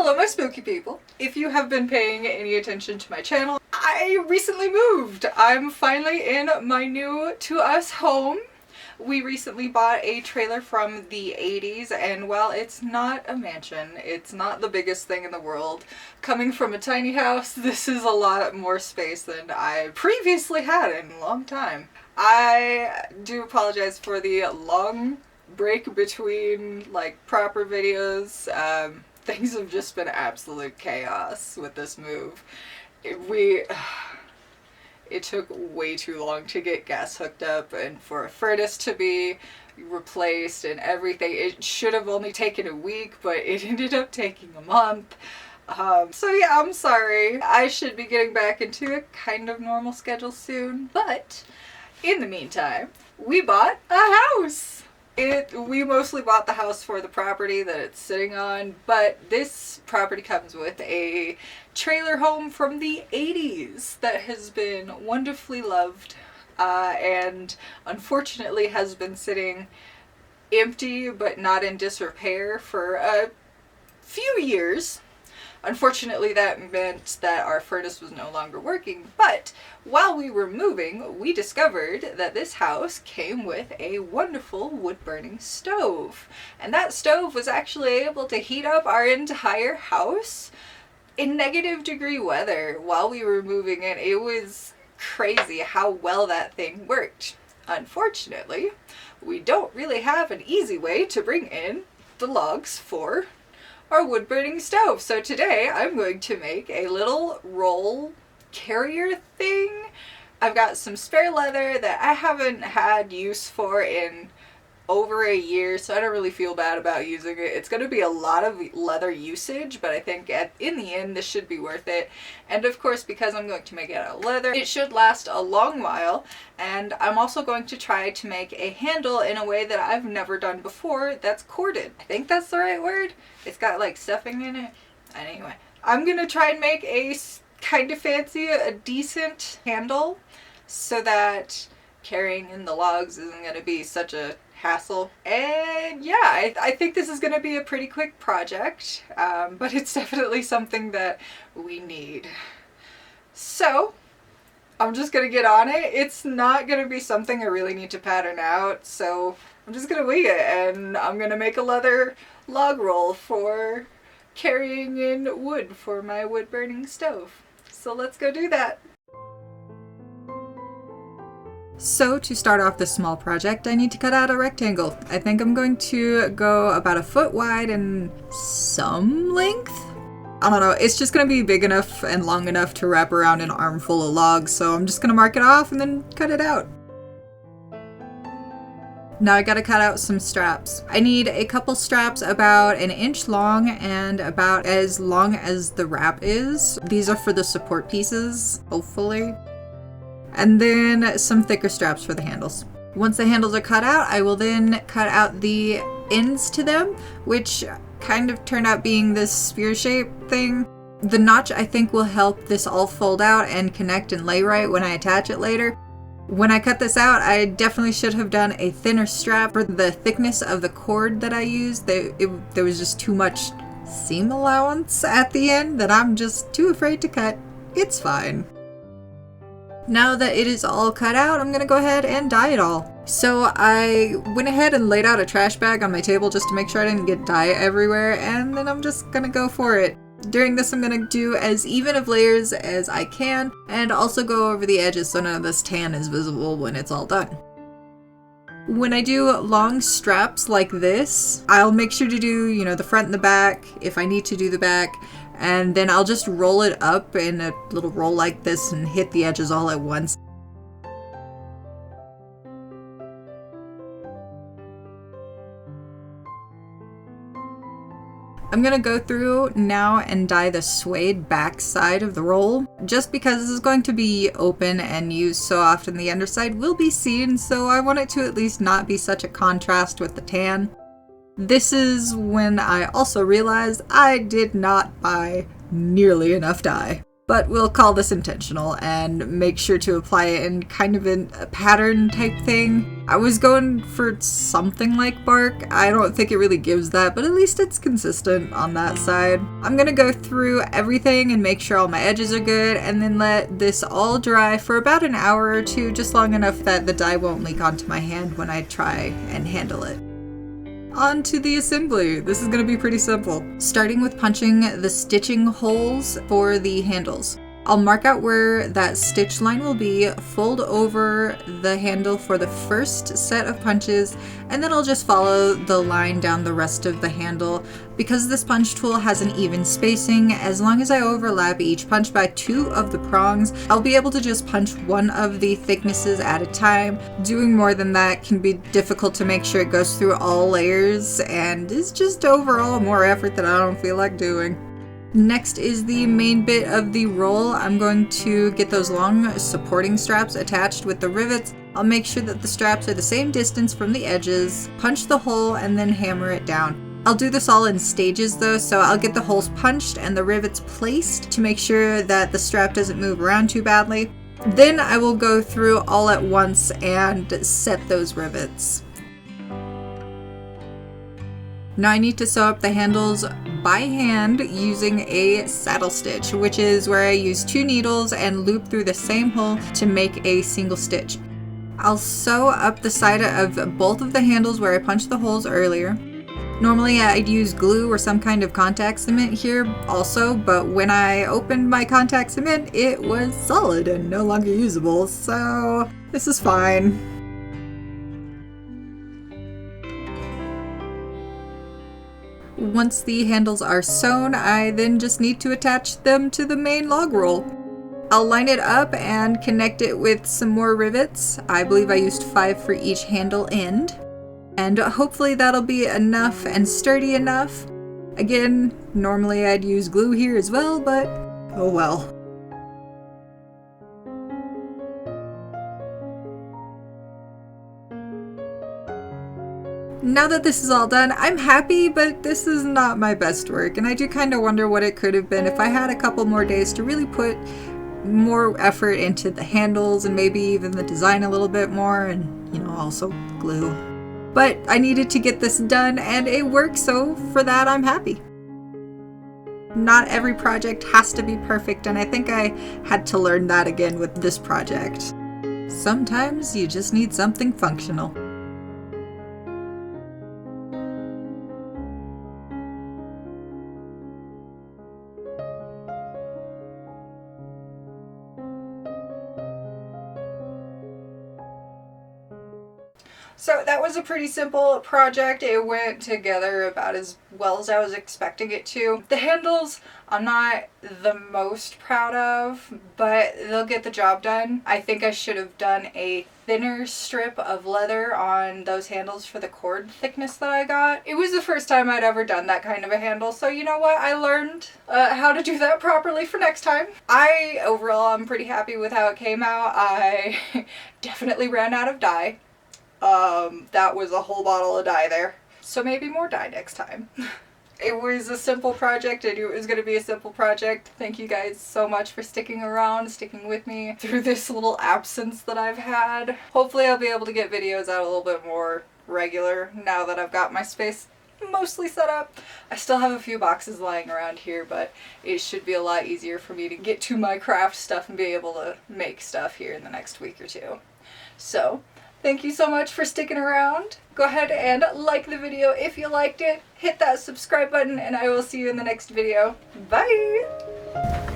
Hello my spooky people. If you have been paying any attention to my channel, I recently moved. I'm finally in my new to us home. We recently bought a trailer from the 80s, and while it's not a mansion, it's not the biggest thing in the world. Coming from a tiny house, this is a lot more space than I previously had in a long time. I do apologize for the long break between like proper videos. Things have just been absolute chaos with this move. It took way too long to get gas hooked up and for a furnace to be replaced and everything. It should have only taken a week, but it ended up taking a month. So yeah, I'm sorry. I should be getting back into a kind of normal schedule soon, but in the meantime, we bought a house! We mostly bought the house for the property that it's sitting on, but this property comes with a trailer home from the 80s that has been wonderfully loved, and unfortunately has been sitting empty but not in disrepair for a few years. Unfortunately, that meant that our furnace was no longer working, but while we were moving, we discovered that this house came with a wonderful wood-burning stove. And that stove was actually able to heat up our entire house in negative-degree weather while we were moving in. It was crazy how well that thing worked. Unfortunately, we don't really have an easy way to bring in the logs for our wood-burning stove. So today I'm going to make a little roll carrier thing. I've got some spare leather that I haven't had use for in over a year, so I don't really feel bad about using it. It's going to be a lot of leather usage, but I think in the end this should be worth it. And of course, because I'm going to make it out of leather, it should last a long while. And I'm also going to try to make a handle in a way that I've never done before that's corded. I think that's the right word. It's got like stuffing in it. Anyway, I'm going to try and make a kind of fancy, a decent handle so that carrying in the logs isn't going to be such a hassle. And yeah, I think this is going to be a pretty quick project, but it's definitely something that we need. So I'm just going to get on it. It's not going to be something I really need to pattern out, so I'm just going to wing it, and I'm going to make a leather log roll for carrying in wood for my wood burning stove. So let's go do that. So to start off this small project, I need to cut out a rectangle. I think I'm going to go about 1 foot wide and some length? I don't know, it's just gonna be big enough and long enough to wrap around an armful of logs, so I'm just gonna mark it off and then cut it out. Now I gotta cut out some straps. I need a couple straps about 1 inch long and about as long as the wrap is. These are for the support pieces, hopefully. And then some thicker straps for the handles. Once the handles are cut out, I will then cut out the ends to them, which kind of turned out being this spear shape thing. The notch I think will help this all fold out and connect and lay right when I attach it later. When I cut this out, I definitely should have done a thinner strap for the thickness of the cord that I used. There was just too much seam allowance at the end that I'm just too afraid to cut. It's fine. Now that it is all cut out, I'm gonna go ahead and dye it all. So I went ahead and laid out a trash bag on my table just to make sure I didn't get dye everywhere, and then I'm just gonna go for it. During this, I'm gonna do as even of layers as I can, and also go over the edges so none of this tan is visible when it's all done. When I do long straps like this, I'll make sure to do, the front and the back, if I need to do the back, and then I'll just roll it up in a little roll like this and hit the edges all at once. I'm gonna go through now and dye the suede back side of the roll, just because this is going to be open and used so often the underside will be seen, so I want it to at least not be such a contrast with the tan. This is when I also realized I did not buy nearly enough dye. but we'll call this intentional and make sure to apply it in kind of a pattern type thing. I was going for something like bark. I don't think it really gives that, but at least it's consistent on that side. I'm gonna go through everything and make sure all my edges are good, and then let this all dry for about an hour or two, just long enough that the dye won't leak onto my hand when I try and handle it. On to the assembly. This is going to be pretty simple. Starting with punching the stitching holes for the handles. I'll mark out where that stitch line will be, fold over the handle for the first set of punches, and then I'll just follow the line down the rest of the handle. Because this punch tool has an even spacing, as long as I overlap each punch by 2 of the prongs, I'll be able to just punch one of the thicknesses at a time. Doing more than that can be difficult to make sure it goes through all layers, and is just overall more effort that I don't feel like doing. Next is the main bit of the roll. I'm going to get those long supporting straps attached with the rivets. I'll make sure that the straps are the same distance from the edges, punch the hole, and then hammer it down. I'll do this all in stages though, so I'll get the holes punched and the rivets placed to make sure that the strap doesn't move around too badly. Then I will go through all at once and set those rivets. Now I need to sew up the handles by hand using a saddle stitch, which is where I use 2 needles and loop through the same hole to make a single stitch. I'll sew up the side of both of the handles where I punched the holes earlier. Normally I'd use glue or some kind of contact cement here also, but when I opened my contact cement, it was solid and no longer usable, so this is fine. Once the handles are sewn, I then just need to attach them to the main log roll. I'll line it up and connect it with some more rivets. I believe I used 5 for each handle end. And hopefully that'll be enough and sturdy enough. Again, normally I'd use glue here as well, but oh well. Now that this is all done, I'm happy, but this is not my best work, and I do kind of wonder what it could have been if I had a couple more days to really put more effort into the handles and maybe even the design a little bit more, and, you know, also glue. But I needed to get this done, and it worked, so for that I'm happy. Not every project has to be perfect, and I think I had to learn that again with this project. Sometimes you just need something functional. So that was a pretty simple project. It went together about as well as I was expecting it to. The handles I'm not the most proud of, but they'll get the job done. I think I should have done a thinner strip of leather on those handles for the cord thickness that I got. It was the first time I'd ever done that kind of a handle, so you know what? I learned how to do that properly for next time. Overall, I'm pretty happy with how it came out. I definitely ran out of dye. That was a whole bottle of dye there. So maybe more dye next time. It was a simple project. I knew it was going to be a simple project. Thank you guys so much for sticking around, sticking with me through this little absence that I've had. Hopefully I'll be able to get videos out a little bit more regular now that I've got my space mostly set up. I still have a few boxes lying around here, but it should be a lot easier for me to get to my craft stuff and be able to make stuff here in the next week or two. So, thank you so much for sticking around. Go ahead and like the video if you liked it. Hit that subscribe button and I will see you in the next video. Bye!